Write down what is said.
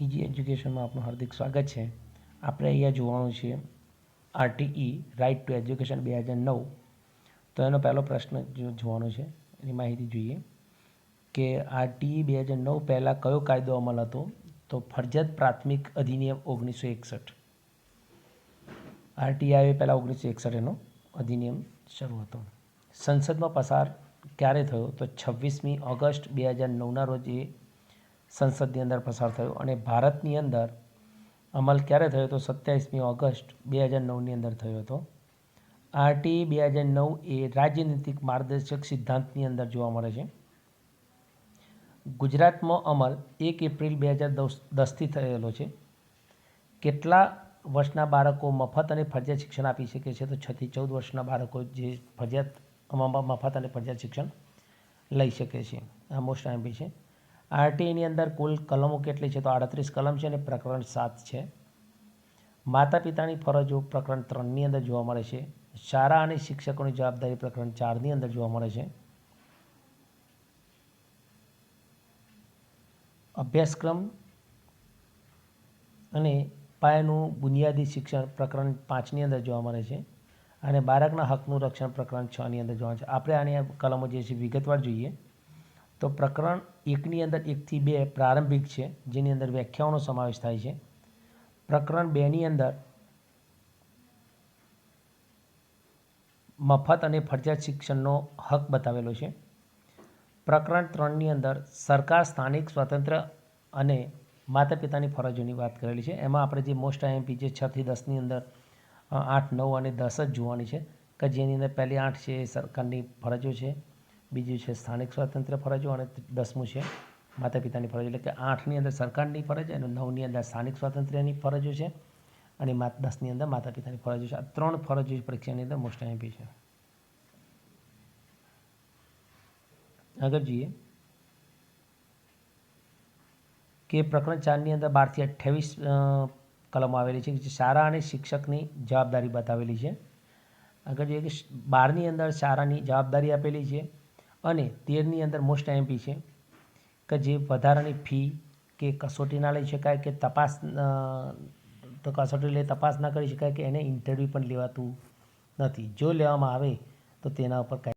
EG એજ્યુકેશનમાં આપનું હાર્દિક સ્વાગત છે. આપણે અહીંયા જોવાનું છે આરટીઈ રાઇટ ટુ એજ્યુકેશન 2009. તો એનો પહેલો પ્રશ્ન જોવાનો છે, એની માહિતી જોઈએ કે આરટીઈ 2009 પહેલાં કયો કાયદો અમલ હતો? તો ફરજિયાત પ્રાથમિક અધિનિયમ 1961. આરટીઈ આવે પહેલાં 1961 એનો અધિનિયમ શરૂ હતો. સંસદમાં પસાર ક્યારે થયો? તો 26મી ઓગસ્ટ 2009ના રોજ એ સંસદની અંદર પસાર થયો. અને ભારતની અંદર અમલ ક્યારે થયો? તો 27મી ઓગસ્ટ 2009ની અંદર થયો હતો. આરટીઈ 2009 એ રાજનીતિક માર્ગદર્શક સિદ્ધાંતની અંદર જોવા મળે છે. ગુજરાતમાં અમલ 1 એપ્રિલ 2010થી થયેલો છે. કેટલા વર્ષના બાળકો મફત અને ફરજિયાત શિક્ષણ આપી શકે છે? તો 6 થી 14 વર્ષના બાળકો જે મફત અને ફરજિયાત શિક્ષણ લઈ શકે છે. આ મોસ્ટ આઈએમપી છે. આરટીઈની અંદર કુલ કલમો કેટલી છે? તો 38 કલમ છે અને પ્રકરણ 7 છે. માતા પિતાની ફરજો પ્રકરણ 3ની અંદર જોવા મળે છે. શાળા અને શિક્ષકોની જવાબદારી પ્રકરણ 4ની અંદર જોવા મળે છે. અભ્યાસક્રમ અને પાયાનું બુનિયાદી શિક્ષણ પ્રકરણ 5ની અંદર જોવા મળે છે. અને બાળકના હકનું રક્ષણ પ્રકરણ 6ની અંદર જોવા મળે છે. આપણે આની કલમો જે છે વિગતવાર જોઈએ તો પ્રકરણ 1ની અંદર 1 થી 2 પ્રારંભિક છે, જેની અંદર વ્યાખ્યાઓનો સમાવેશ થાય છે. પ્રકરણ 2ની અંદર મફત અને ફરજિયાત શિક્ષણનો હક બતાવેલો છે. પ્રકરણ 3ની અંદર સરકાર સ્થાનિક સ્વતંત્ર અને માતા પિતાની ફરજોની વાત કરેલી છે. એમાં આપણે જે મોસ્ટ આઈએમપી જે 6 થી 10ની અંદર 8, 9 અને 10 જ જોવાની છે કે જેની અંદર પહેલી 8 છે એ સરકારની ફરજો છે, બીજું છે સ્થાનિક સ્વતંત્ર ફરજો અને 10મું છે માતા પિતાની ફરજો. એટલે કે 8ની અંદર સરકારની ફરજ અને 9ની અંદર સ્થાનિક સ્વાતંત્ર્યની ફરજો છે અને 10ની અંદર માતા પિતાની ફરજો છે. આ 3 ફરજો પરીક્ષાની અંદર મોસ્ટ આઈએમપી છે. આગળ જોઈએ કે પ્રકરણ 4ની અંદર 12 થી 28 કલમો આવેલી છે જે શાળા અને શિક્ષકની જવાબદારી બતાવેલી છે. આગળ જોઈએ કે 12ની અંદર શાળાની જવાબદારી આપેલી છે અને 13ની અંદર મોસ્ટ આઈએમપી છે કે જે વધારાની ફી કે કસોટી ના લઈ શકાય કે તપાસ તો કસોટી લઈ તપાસ ના કરી શકાય કે એને ઇન્ટરવ્યૂ પણ લેવાતું નથી. જો લેવામાં આવે તો તેના ઉપર